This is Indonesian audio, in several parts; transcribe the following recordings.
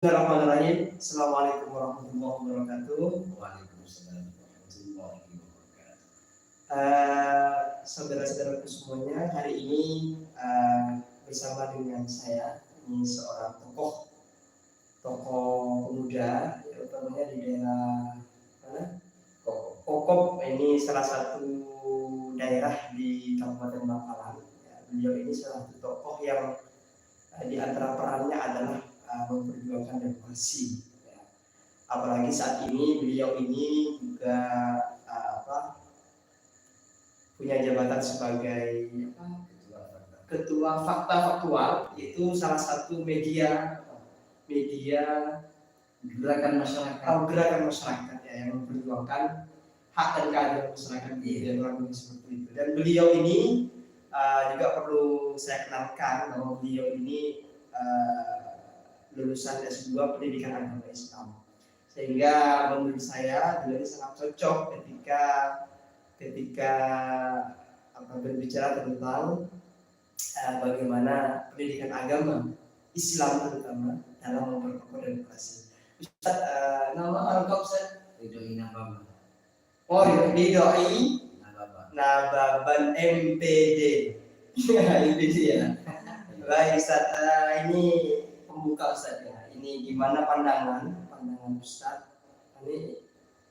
Bismillahirrahmanirrahim. Assalamualaikum warahmatullahi wabarakatuh. Waalaikumsalam warahmatullahi wabarakatuh. Saudara-saudaraku semuanya, hari ini bersama dengan saya, ini seorang tokoh pemuda, utamanya di daerah mana? Kokop. Ini salah satu daerah di Kabupaten Bangkalan. Ya, beliau ini salah satu tokoh yang di antara perannya adalah memperjuangkan demokrasi. Ya. Apalagi saat ini beliau ini juga punya jabatan sebagai ketua fakta faktual, yaitu salah satu media Gerakan masyarakat. Gerakan masyarakat ya, yang memperjuangkan hak dan keadilan masyarakat di daerah seperti itu. Dan beliau ini juga perlu saya kenalkan bahwa beliau ini lulusan S2 Pendidikan Agama Islam, sehingga menurut saya beliau sangat cocok ketika berbicara tentang bagaimana pendidikan agama Islam terutama dalam memperkokoh demokrasi. Ustaz, nama lengkap Ustaz? Ridhoi Nababan. Oh iya, Ridhoi Nababan MPD. MPD ya. Baik Ustaz, ini pembuka Ustaz ya. Ini gimana pandangan Ustaz ini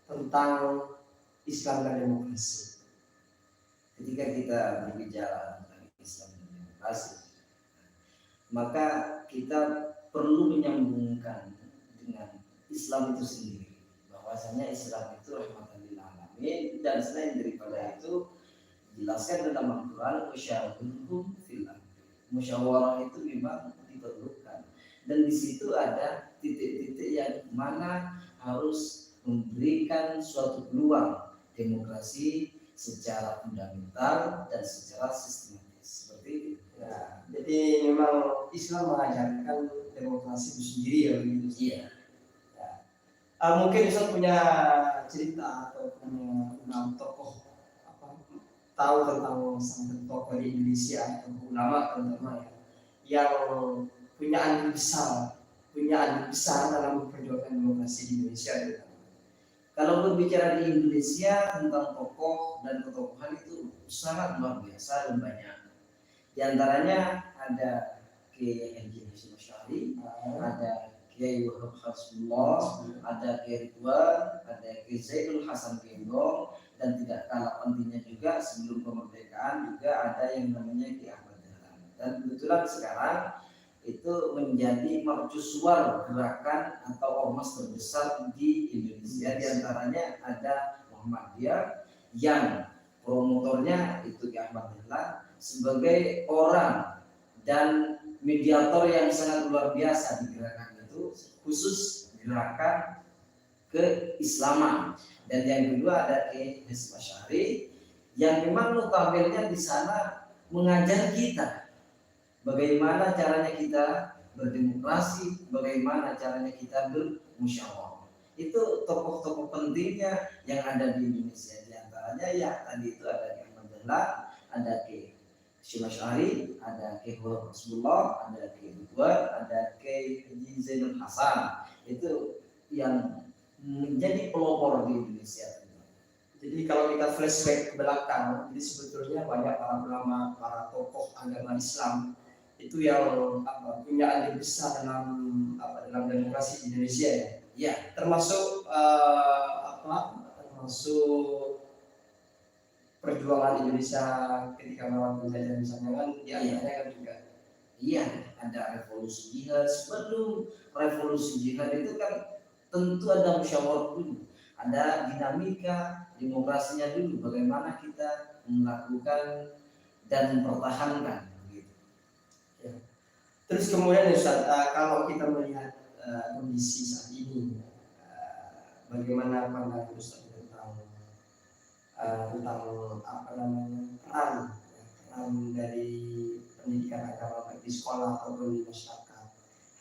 tentang Islam dan demokrasi. Ketika kita berbicara tentang Islam dan demokrasi, maka kita perlu menyambungkan dengan Islam itu sendiri. Bahwasanya Islam itu rahmatan lil alamin, dan selain daripada itu dijelaskan dalam Al-Quran, musyawarahum fil amr. Musyawarah itu memang diperlukan, dan di situ ada titik-titik yang mana harus memberikan suatu peluang demokrasi secara fundamental dan secara sistematis seperti itu. Ya, jadi memang Islam mengajarkan demokrasi itu sendiri ya begitu. Iya. Ya. Mungkin Ustaz punya cerita atau punya tokoh tahu tentang sang tokoh di Indonesia atau ulama terutama ya, yang punya andil besar dalam memperjuangkan demokrasi di Indonesia gitu. Kalau berbicara di Indonesia tentang tokoh dan ketokohan itu sangat luar biasa dan banyak. Di antaranya ada Kiai Haji Hasyim Asy'ari, ada Kiai Wahab Hasbullah, ada Kiai Ridwan, ada Kiai Zaidul Hasan Gendong, dan tidak kalah pentingnya juga sebelum kemerdekaan juga ada yang namanya Kiai Ahmad Dahlan. Dan kebetulan sekarang itu menjadi mercusuar gerakan atau ormas terbesar di Indonesia. Di antaranya ada Muhammadiyah yang promotornya itu Kiai Ahmad Dahlan sebagai orang dan mediator yang sangat luar biasa di gerakan itu, khusus gerakan keislaman. Dan yang kedua ada Kiai Hasyim Asy'ari yang memang notabene di sana mengajar kita bagaimana caranya kita berdemokrasi, bagaimana caranya kita bermusyawarah. Itu tokoh-tokoh pentingnya yang ada di Indonesia. Di antaranya ya tadi itu ada Kiai Ahmad Dahlan, ada Kiai Hasyim Asy'ari, ada Kiai Wahab Hasbullah, ada Kiai Ridwan, ada Kiai Haji Zainul Hasan. Itu yang menjadi pelopor di Indonesia. Jadi kalau kita flashback ke belakang, jadi sebetulnya banyak para ulama, para tokoh agama Islam itu yang punya andil besar dalam demokrasi di Indonesia ya. Ya, termasuk perjuangan Indonesia ketika melawan penjajahan misalnya kan di antaranya kan juga. Iya, ada revolusi jihad. Sebelum revolusi jihad itu kan tentu ada musyawarah dulu, ada dinamika demokrasinya dulu, bagaimana kita melakukan dan mempertahankan gitu. Ya. Terus kemudian Ustaz, kalau kita melihat kondisi saat ini, bagaimana pandangan Ustaz tentang peran dari pendidikan agama baik di sekolah ataupun di masyarakat?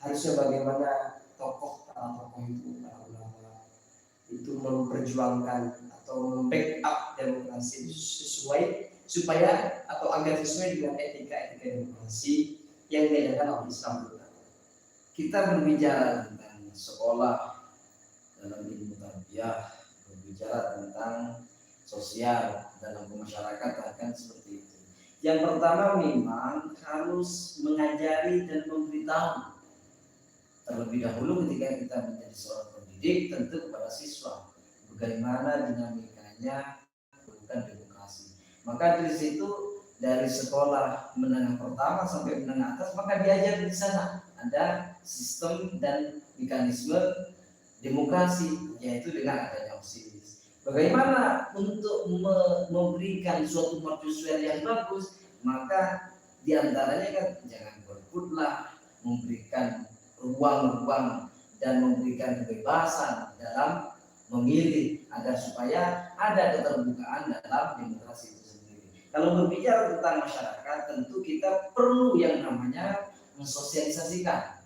Harusnya bagaimana tokoh itu, para ulama itu memperjuangkan atau membackup demokrasi itu supaya atau agar sesuai dengan etika demokrasi yang diajarkan oleh Islam. Kita berbicara tentang sekolah, dalam ilmu tarbiyah, berbicara tentang sosial dalam masyarakat akan seperti itu. Yang pertama memang harus mengajari dan memberitahu terlebih dahulu ketika kita menjadi seorang pendidik, tentu kepada siswa bagaimana dinamikanya bukan demokrasi. Maka dari situ, dari sekolah menengah pertama sampai menengah atas, maka diajar di sana ada sistem dan mekanisme demokrasi, yaitu dengan adanya OSIS. Bagaimana untuk memberikan suatu mercusuar yang bagus, maka diantaranya kan jangan golputlah, memberikan ruang-ruang dan memberikan kebebasan dalam memilih agar supaya ada keterbukaan dalam demokrasi itu sendiri. Kalau berbicara tentang masyarakat, tentu kita perlu yang namanya mensosialisasikan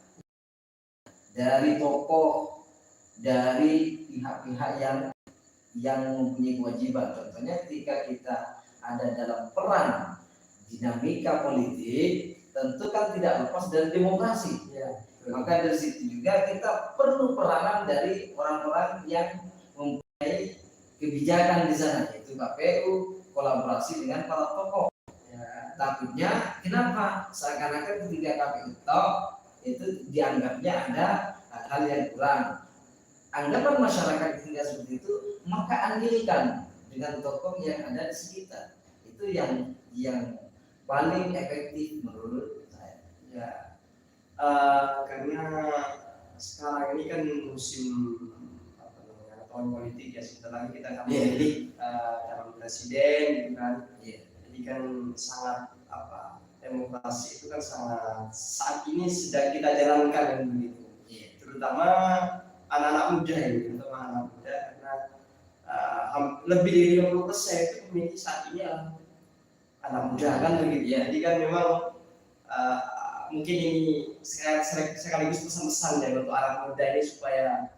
dari tokoh, dari pihak-pihak yang mempunyai kewajiban. Contohnya ketika kita ada dalam peran dinamika politik, tentu kan tidak lepas dari demokrasi. Ya. Maka dari situ juga kita perlu peranan dari orang-orang yang mempunyai kebijakan di sana, yaitu KPU, kolaborasi dengan para tokoh. Ya, takutnya kenapa? Seakan-akan ketika KPU itu dianggapnya ada hal yang kurang. Anggapan masyarakat ketika seperti itu, maka andilkan dengan tokoh yang ada di sekitar. Itu yang paling efektif menurut saya. Ya, karena sekarang ini kan musim tahun politik ya, sebentar lagi kita akan memilih calon presiden, gitu kan. Jadi kan sangat demokrasi itu kan sangat saat ini sedang kita jalankan begitu. Terutama anak-anak muda ini, terutama anak muda, karena lebih dari 50% itu memiliki saat ini anak muda kan begitu. Jadi kan memang mungkin ini sekaligus pesan-pesan ya untuk anak muda ini supaya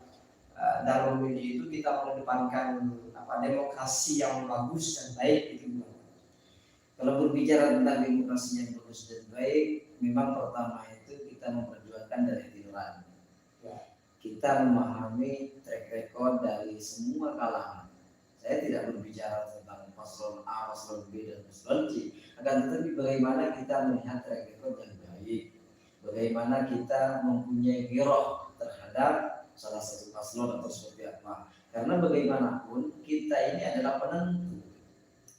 dalam memilih itu kita mengedepankan demokrasi yang bagus dan baik gitu. Kalau berbicara tentang demokrasi yang bagus dan baik, memang pertama itu kita memperjuangkan dari hati nurani. Kita memahami track record dari semua kalangan. Saya tidak berbicara tentang paslon A, paslon B, dan paslon C. Akan tetapi bagaimana kita melihat track record yang baik, bagaimana kita mempunyai giroh terhadap salah satu paslon atau seperti apa. Karena bagaimanapun kita ini adalah penentu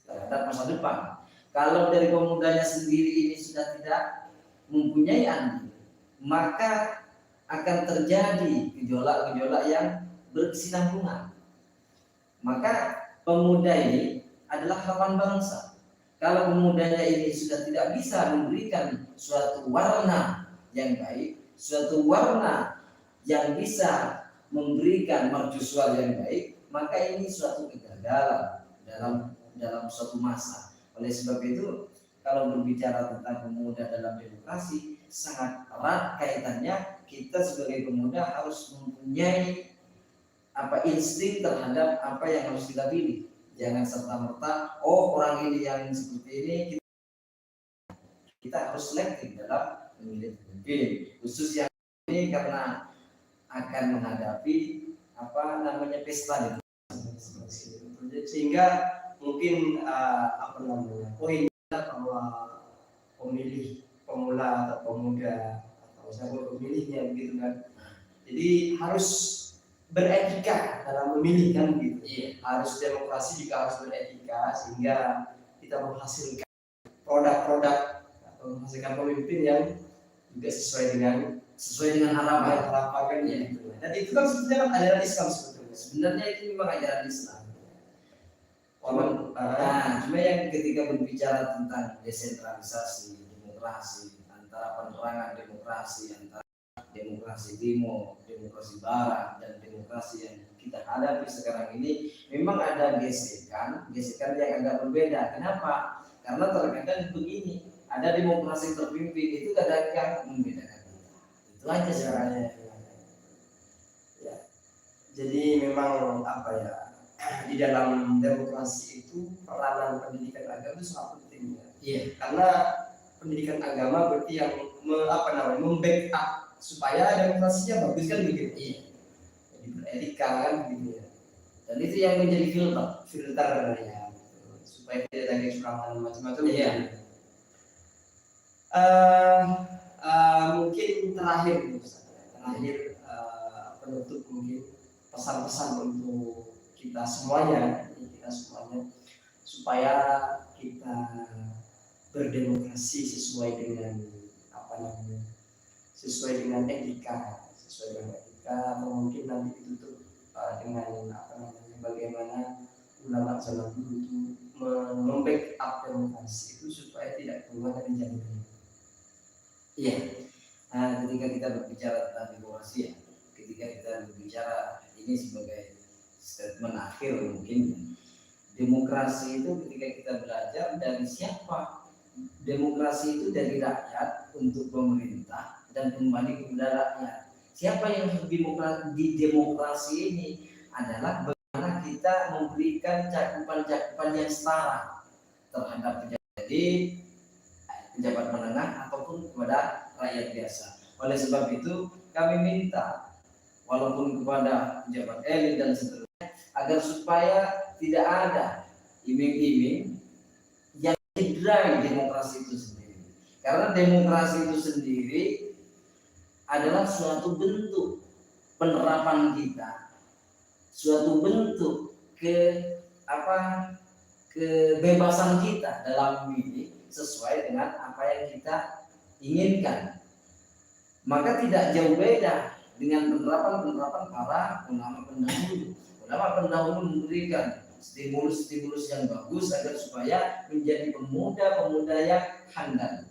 terhadap masa depan. Kalau dari pemudanya sendiri ini sudah tidak mempunyai andil, maka akan terjadi gejolak-gejolak yang berkesinambungan. Maka pemuda ini adalah harapan bangsa. Kalau pemudanya ini sudah tidak bisa memberikan suatu warna yang baik, suatu warna yang bisa memberikan mercusuar yang baik, maka ini suatu kegagalan dalam suatu masa. Oleh sebab itu, kalau berbicara tentang pemuda dalam demokrasi, sangat erat kaitannya kita sebagai pemuda harus mempunyai insting terhadap apa yang harus kita pilih. Jangan serta-merta, orang ini yang seperti ini, kita harus selektif dalam memilih pemimpin. Khusus yang ini karena akan menghadapi pesta demokrasi. Sehingga mungkin poin bahwa pemula atau pemuda atau siapa pemilihnya begitu kan. Jadi harus beretika dalam memilih kan begitu. Harus demokrasi juga harus beretika sehingga kita menghasilkan produk-produk atau menghasilkan pemimpin yang juga sesuai dengan harapan ya. Dan itu kan sebenarnya kan ajaran Islam sebetulnya. Sebenarnya itu memang ajaran Islam. Cuma yang ketika berbicara tentang desentralisasi, demokrasi, antara penerangan demokrasi, antara demokrasi timur, demokrasi barat, dan demokrasi yang kita hadapi sekarang ini, memang ada gesekan yang agak berbeda. Kenapa? Karena terkadang begini, ada demokrasi terpimpin itu kadang-kadang membedakan kita. Itu aja sebenarnya. Ya. Jadi memang di dalam demokrasi itu peranan pendidikan agama itu sangat penting ya. Karena pendidikan agama berarti yang membackup supaya demokrasinya bagus kan begitu. Iya. Jadi beretika kan begitu ya. Dan itu yang menjadi Filter ya, supaya tidak ada kecurangan macam-macam. Iya. Mungkin terakhir penutup mungkin pesan-pesan untuk kita semuanya supaya kita berdemokrasi sesuai dengan etika atau mungkin nanti ditutup dengan bagaimana ulama zaman dulu itu membackup demokrasi itu supaya tidak keluar dari jalan. Iya. Nah, ketika kita berbicara tentang demokrasi ya, ketika kita berbicara ini sebagai statement akhir mungkin, demokrasi itu ketika kita belajar dari siapa? Demokrasi itu dari rakyat untuk pemerintah dan kembali kepada rakyat. Siapa yang harus di demokrasi ini adalah bagaimana kita memberikan cakupan-cakupan yang setara terhadap pejabat menengah ataupun kepada rakyat biasa. Oleh sebab itu kami minta walaupun kepada pejabat elit dan seterusnya agar supaya tidak ada iming-iming yang mendrive demokrasi itu sendiri. Karena demokrasi itu sendiri adalah suatu bentuk penerapan kita, suatu bentuk kebebasan kita dalam memilih sesuai dengan apa yang kita inginkan. Maka tidak jauh beda dengan penerapan para ulama pendahulu. Ulama pendahulu memberikan stimulus yang bagus agar supaya menjadi pemuda-pemuda yang handal.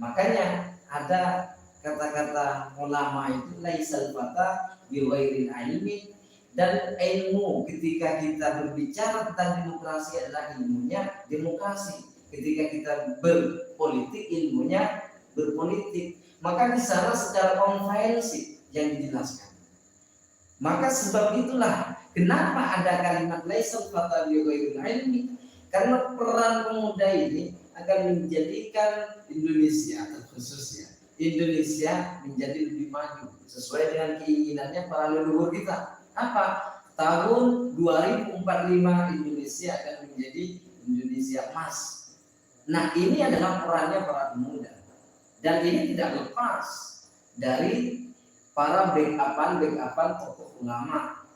Makanya ada kata-kata ulama itu laisal fata bi ghairil ilmi, dan ilmu ketika kita berbicara tentang demokrasi adalah ilmunya demokrasi. Ketika kita berpolitik ilmunya berpolitik. Maka di sana secara konvensif yang dijelaskan. Maka sebab itulah kenapa ada kalimat laisal fata bi ghairil ilmi, karena peran pemuda ini akan menjadikan Indonesia khususnya Indonesia menjadi lebih maju sesuai dengan keinginannya para leluhur kita. Apa? Tahun 2045 Indonesia akan menjadi Indonesia emas. Nah, ini adalah perannya para pemuda. Dan ini tidak lepas dari para backupan tokoh ulama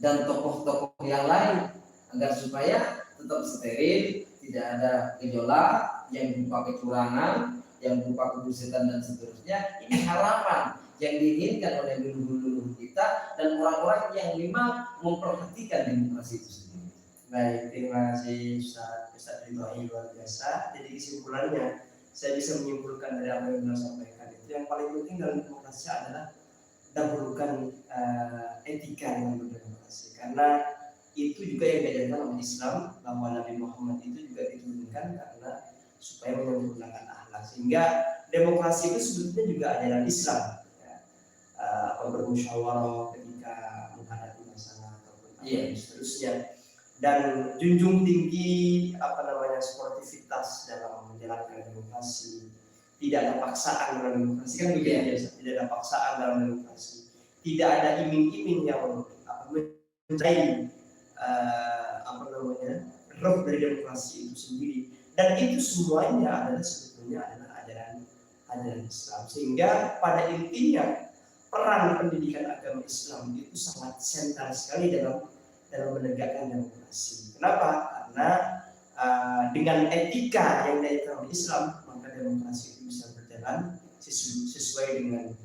dan tokoh-tokoh yang lain agar supaya tetap steril, tidak ada gejolak yang berupa kecurangan, yang berupa kebusukan dan seterusnya. Ini harapan yang diinginkan oleh leluhur-leluhur kita dan orang-orang yang memang memperhatikan demokrasi itu sendiri. Baik, terima kasih Ustaz Ridhoi, luar biasa. Jadi kesimpulannya, saya bisa menyimpulkan dari apa yang beliau sampaikan itu yang paling penting dalam demokrasi adalah dahulukan etika yang berdemokrasi, karena itu juga yang diajarkan oleh Islam, bahwa Nabi Muhammad itu juga diturunkan karena supaya menyempurnakan akhlak, sehingga demokrasi itu sebetulnya juga ajaran Islam ya. Bermusyawarah ketika menghadapi masalah ataupun seterusnya, dan junjung tinggi sportivitas dalam menjalankan demokrasi. Tidak ada paksaan dalam demokrasi kan begitu biasa. Tidak ada paksaan dalam demokrasi. Tidak ada iming-iming yang mencari roh dari demokrasi itu sendiri. Dan itu semuanya sebetulnya adalah ajaran Islam. Sehingga pada intinya peran pendidikan agama Islam itu sangat sentral sekali dalam menegakkan demokrasi. Kenapa? Karena dengan etika yang diajarkan oleh Islam, maka demokrasi itu bisa berjalan sesuai dengan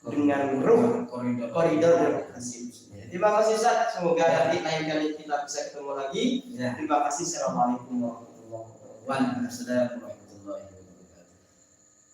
dengan ruh koridor demokrasi itu. Terima kasih Ustaz, semoga nanti lain kali kita bisa ketemu lagi. Terima kasih. Assalamualaikum warahmatullahi wabarakatuh. Waalaikumsalam warahmatullahi wabarakatuh.